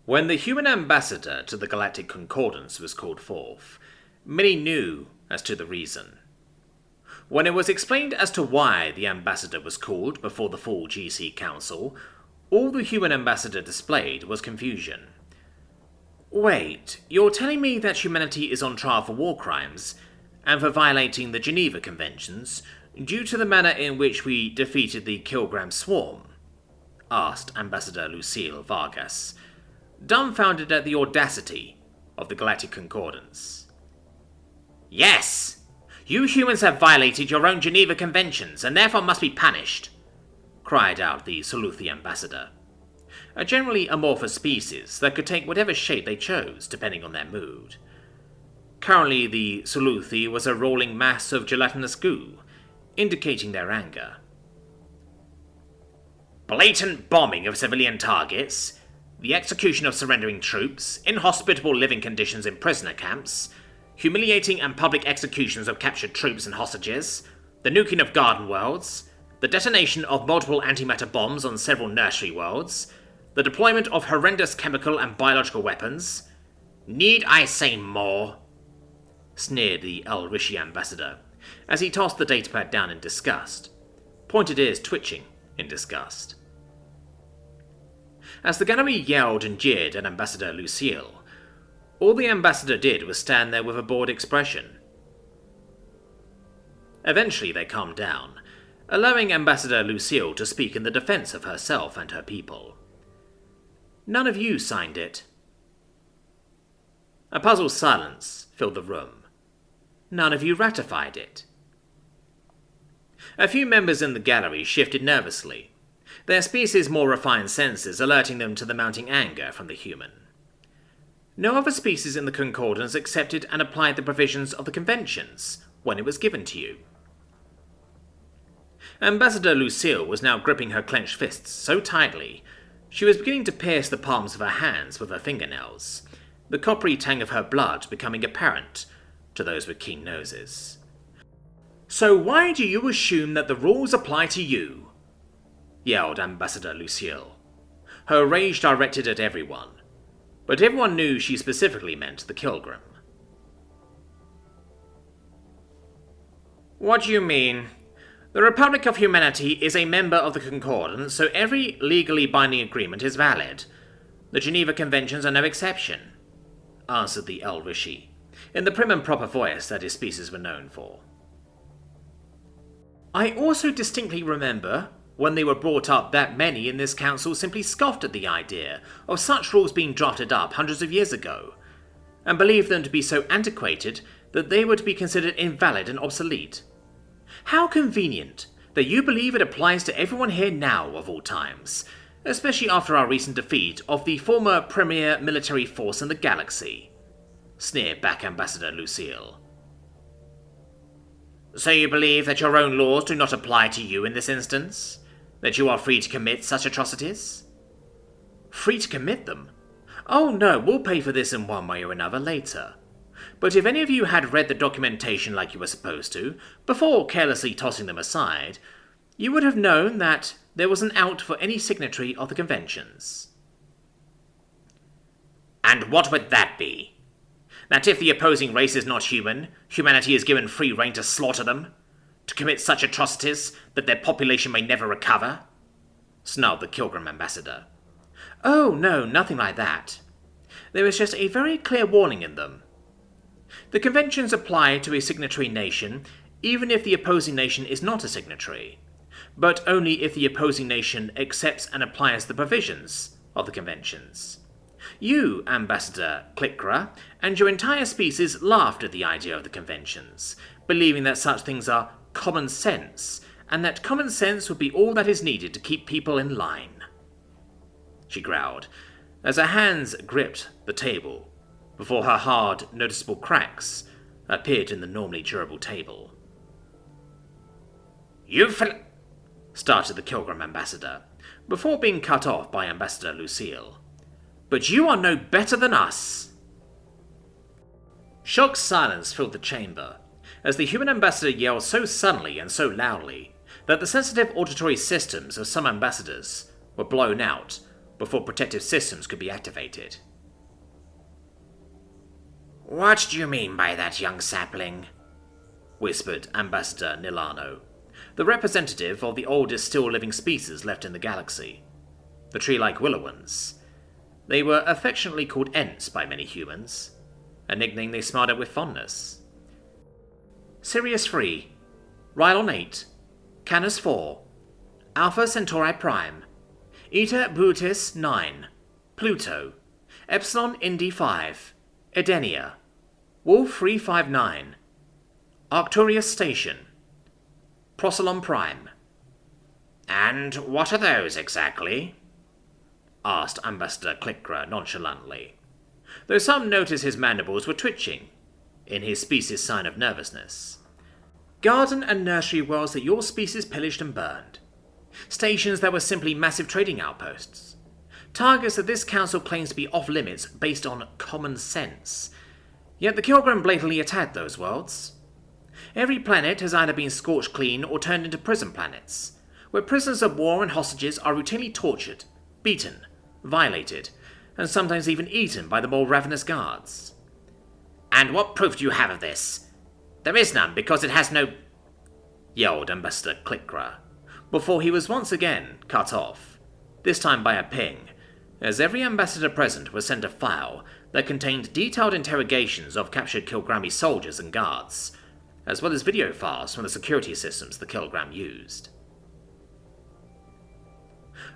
When the human ambassador to the Galactic Concordance was called forth, many knew as to the reason. When it was explained as to why the ambassador was called before the full GC Council, all the human ambassador displayed was confusion. Wait, you're telling me that humanity is on trial for war crimes, and for violating the Geneva Conventions, due to the manner in which we defeated the Kilogram Swarm? Asked Ambassador Lucille Vargas, dumbfounded at the audacity of the Galactic Concordance. Yes! You humans have violated your own Geneva Conventions, and therefore must be punished, cried out the Soluthi ambassador, a generally amorphous species that could take whatever shape they chose, depending on their mood. Currently, the Soluthi was a rolling mass of gelatinous goo, indicating their anger. Blatant bombing of civilian targets, the execution of surrendering troops, inhospitable living conditions in prisoner camps, humiliating and public executions of captured troops and hostages, the nuking of garden worlds, the detonation of multiple antimatter bombs on several nursery worlds, the deployment of horrendous chemical and biological weapons. Need I say more? Sneered the El Rishi ambassador, as he tossed the datapad down in disgust, pointed ears twitching in disgust. As the gallery yelled and jeered at Ambassador Lucille, all the ambassador did was stand there with a bored expression. Eventually they calmed down, allowing Ambassador Lucille to speak in the defense of herself and her people. None of you signed it. A puzzled silence filled the room. None of you ratified it. A few members in the gallery shifted nervously, their species' more refined senses alerting them to the mounting anger from the human. No other species in the Concordance accepted and applied the provisions of the conventions when it was given to you. Ambassador Lucille was now gripping her clenched fists so tightly she was beginning to pierce the palms of her hands with her fingernails, the coppery tang of her blood becoming apparent to those with keen noses. So why do you assume that the rules apply to you? Yelled Ambassador Lucille, her rage directed at everyone, but everyone knew she specifically meant the Kilgrim. What do you mean? The Republic of Humanity is a member of the Concordance, so every legally binding agreement is valid. The Geneva Conventions are no exception, answered the El Rishi, in the prim and proper voice that his species were known for. I also distinctly remember, when they were brought up, that many in this council simply scoffed at the idea of such rules being drafted up hundreds of years ago, and believed them to be so antiquated that they were to be considered invalid and obsolete. How convenient that you believe it applies to everyone here now of all times, especially after our recent defeat of the former premier military force in the galaxy, sneered back Ambassador Lucille. So you believe that your own laws do not apply to you in this instance? That you are free to commit such atrocities? Free to commit them? Oh no, we'll pay for this in one way or another later. But if any of you had read the documentation like you were supposed to, before carelessly tossing them aside, you would have known that there was an out for any signatory of the conventions. And what would that be? That if the opposing race is not human, humanity is given free rein to slaughter them? To commit such atrocities that their population may never recover? Snarled the Kilgrim ambassador. Oh no, nothing like that. There is just a very clear warning in them. The conventions apply to a signatory nation, even if the opposing nation is not a signatory, but only if the opposing nation accepts and applies the provisions of the conventions. You, Ambassador Clickra, and your entire species laughed at the idea of the conventions, believing that such things are common sense, and that common sense would be all that is needed to keep people in line. She growled, as her hands gripped the table, before her hard, noticeable cracks appeared in the normally durable table. Started the Kilgrim ambassador, before being cut off by Ambassador Lucille. But you are no better than us! Shocked silence filled the chamber, as the human ambassador yelled so suddenly and so loudly that the sensitive auditory systems of some ambassadors were blown out, before protective systems could be activated. "What do you mean by that, young sapling?" whispered Ambassador Nilano, the representative of the oldest still living species left in the galaxy, the tree-like Willowans. They were affectionately called Ents by many humans, a nickname they smiled at with fondness. Sirius 3, Rylon 8, Canis 4, Alpha Centauri Prime, Eta Brutus 9, Pluto, Epsilon Indi 5, Edenia, Wolf 359, Arcturus Station, Procylon Prime. "And what are those exactly?" asked Ambassador Clickra nonchalantly, though some noticed his mandibles were twitching, in his species' sign of nervousness. Garden and nursery worlds that your species pillaged and burned. Stations that were simply massive trading outposts. Targets that this council claims to be off-limits based on common sense. Yet the Kilgram blatantly attacked those worlds. Every planet has either been scorched clean or turned into prison planets, where prisoners of war and hostages are routinely tortured, beaten, violated, and sometimes even eaten by the more ravenous guards. "And what proof do you have of this? There is none, because it has no—" yelled Ambassador Clickra, before he was once again cut off, this time by a ping, as every ambassador present was sent a file that contained detailed interrogations of captured Kilgrami soldiers and guards, as well as video files from the security systems the Kilgram used.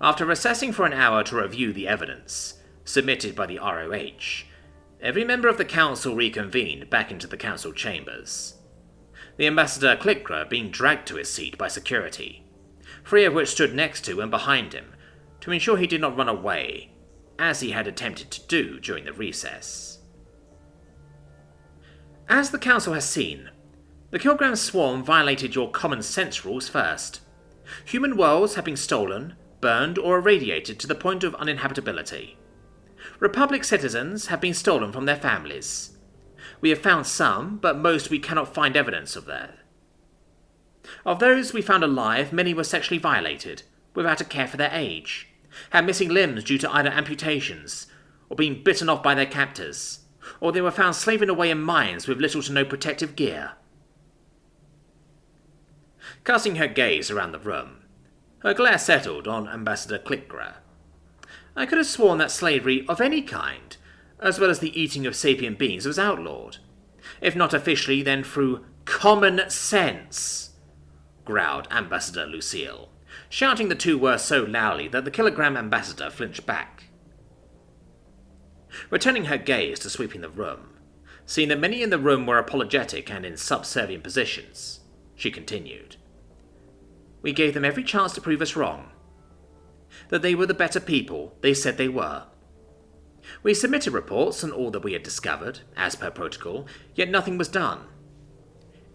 After assessing for an hour to review the evidence submitted by the ROH, every member of the council reconvened back into the council chambers, the Ambassador Clickra being dragged to his seat by security, 3 of which stood next to and behind him to ensure he did not run away, as he had attempted to do during the recess. As the council has seen, the Kilgram swarm violated your common sense rules first. Human worlds have been stolen, burned, or irradiated to the point of uninhabitability. Republic citizens have been stolen from their families. We have found some, but most we cannot find evidence of that. Of those we found alive, many were sexually violated, without a care for their age, had missing limbs due to either amputations, or being bitten off by their captors, or they were found slaving away in mines with little to no protective gear. Casting her gaze around the room, her glare settled on Ambassador Clickra. I could have sworn that slavery of any kind, as well as the eating of sapient beings, was outlawed. If not officially, then through common sense, growled Ambassador Lucille, shouting the 2 words so loudly that the Kilogram ambassador flinched back. Returning her gaze to sweeping the room, seeing that many in the room were apologetic and in subservient positions, she continued. We gave them every chance to prove us wrong. That they were the better people they said they were. We submitted reports on all that we had discovered, as per protocol, yet nothing was done.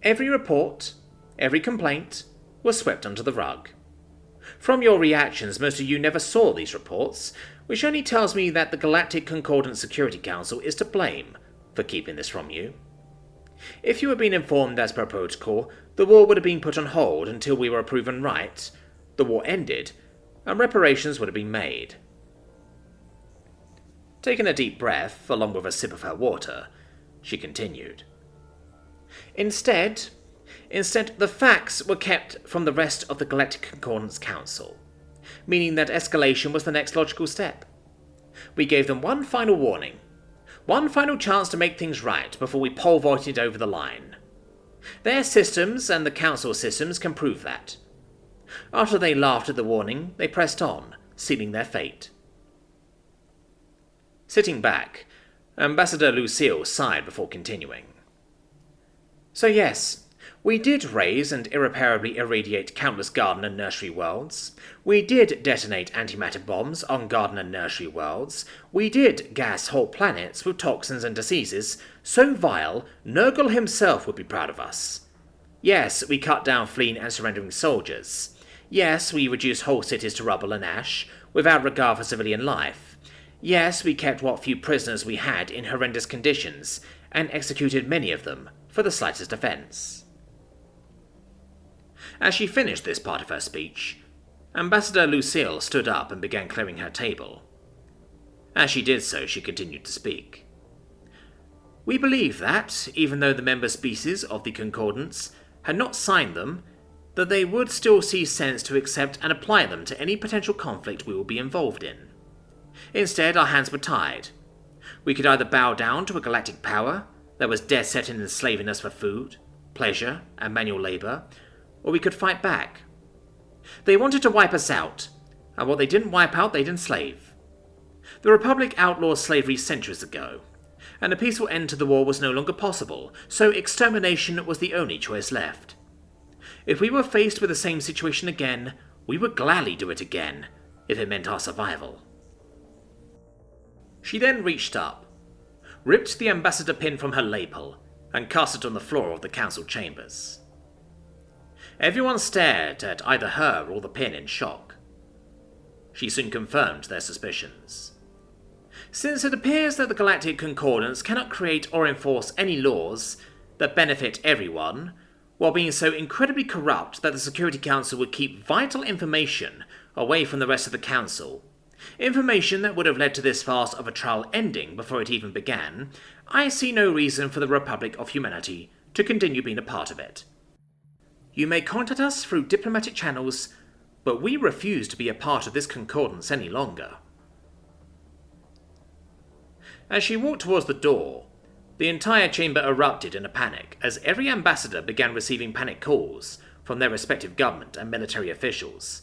Every report, every complaint, was swept under the rug. From your reactions, most of you never saw these reports, which only tells me that the Galactic Concordant Security Council is to blame for keeping this from you. If you had been informed as per protocol, the war would have been put on hold until we were proven right, the war ended, and reparations would have been made. Taking a deep breath, along with a sip of her water, she continued. Instead, the facts were kept from the rest of the Galactic Concordance Council, meaning that escalation was the next logical step. We gave them one final warning, one final chance to make things right before we pole vaulted over the line. Their systems and the Council systems can prove that. After they laughed at the warning, they pressed on, sealing their fate. Sitting back, Ambassador Lucille sighed before continuing. So yes, we did raise and irreparably irradiate countless garden and nursery worlds. We did detonate antimatter bombs on garden and nursery worlds. We did gas whole planets with toxins and diseases so vile Nurgle himself would be proud of us. Yes, we cut down fleeing and surrendering soldiers. Yes, we reduced whole cities to rubble and ash, without regard for civilian life. Yes, we kept what few prisoners we had in horrendous conditions, and executed many of them for the slightest offence. As she finished this part of her speech, Ambassador Lucille stood up and began clearing her table, As she did so, she continued to speak. We believe that, even though the member species of the Concordance had not signed them, that they would still see sense to accept and apply them to any potential conflict we will be involved in. Instead, our hands were tied. We could either bow down to a galactic power that was dead set in enslaving us for food, pleasure, and manual labor, or we could fight back. They wanted to wipe us out, and what they didn't wipe out, they'd enslave. The Republic outlawed slavery centuries ago, and a peaceful end to the war was no longer possible, so extermination was the only choice left. If we were faced with the same situation again, we would gladly do it again, if it meant our survival. She then reached up, ripped the ambassador pin from her lapel, and cast it on the floor of the council chambers. Everyone stared at either her or the pin in shock. She soon confirmed their suspicions. Since it appears that the Galactic Concordance cannot create or enforce any laws that benefit everyone, while being so incredibly corrupt that the Security Council would keep vital information away from the rest of the Council, information that would have led to this farce of a trial ending before it even began, I see no reason for the Republic of Humanity to continue being a part of it. You may contact us through diplomatic channels, but we refuse to be a part of this concordance any longer. As she walked towards the door, the entire chamber erupted in a panic as every ambassador began receiving panic calls from their respective government and military officials,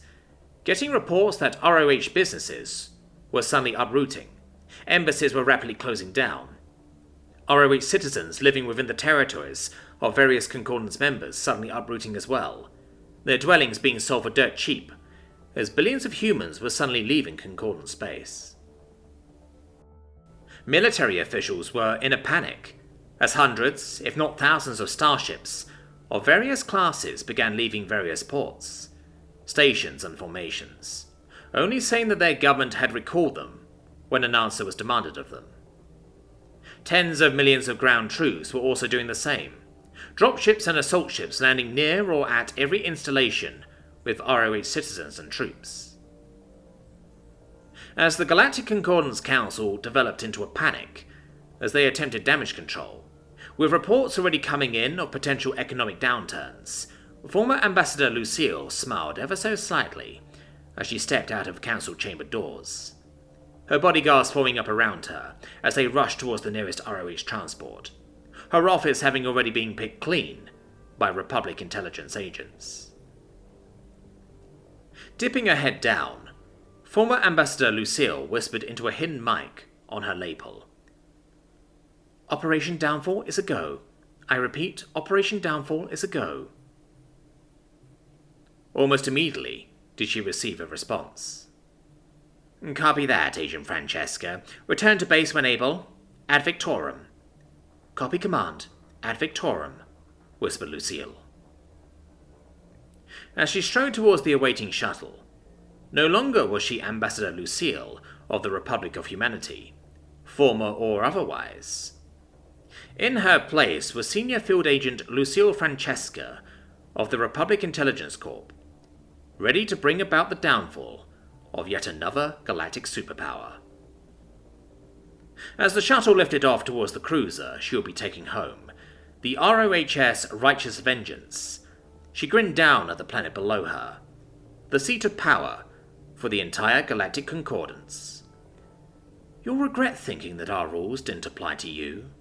getting reports that ROH businesses were suddenly uprooting, embassies were rapidly closing down, ROH citizens living within the territories of various Concordance members suddenly uprooting as well, their dwellings being sold for dirt cheap, as billions of humans were suddenly leaving Concordance space. Military officials were in a panic, as hundreds, if not thousands of starships of various classes began leaving various ports, stations and formations, only saying that their government had recalled them when an answer was demanded of them. Tens of millions of ground troops were also doing the same, dropships and assault ships landing near or at every installation with ROH citizens and troops. As the Galactic Concordance Council developed into a panic, as they attempted damage control, with reports already coming in of potential economic downturns, former Ambassador Lucille smiled ever so slightly as she stepped out of council chamber doors, her bodyguards forming up around her as they rushed towards the nearest ROH transport, her office having already been picked clean by Republic intelligence agents. Dipping her head down, former Ambassador Lucille whispered into a hidden mic on her lapel. Operation Downfall is a go. I repeat, Operation Downfall is a go. Almost immediately did she receive a response. Copy that, Agent Francesca. Return to base when able. Ad Victorum. Copy command. Ad Victorum, whispered Lucille. As she strode towards the awaiting shuttle, no longer was she Ambassador Lucille of the Republic of Humanity, former or otherwise. In her place was Senior Field Agent Lucille Francesca of the Republic Intelligence Corp, ready to bring about the downfall of yet another galactic superpower. As the shuttle lifted off towards the cruiser she would be taking home, the ROHS Righteous Vengeance, she grinned down at the planet below her, the seat of power for the entire Galactic Concordance. You'll regret thinking that our rules didn't apply to you.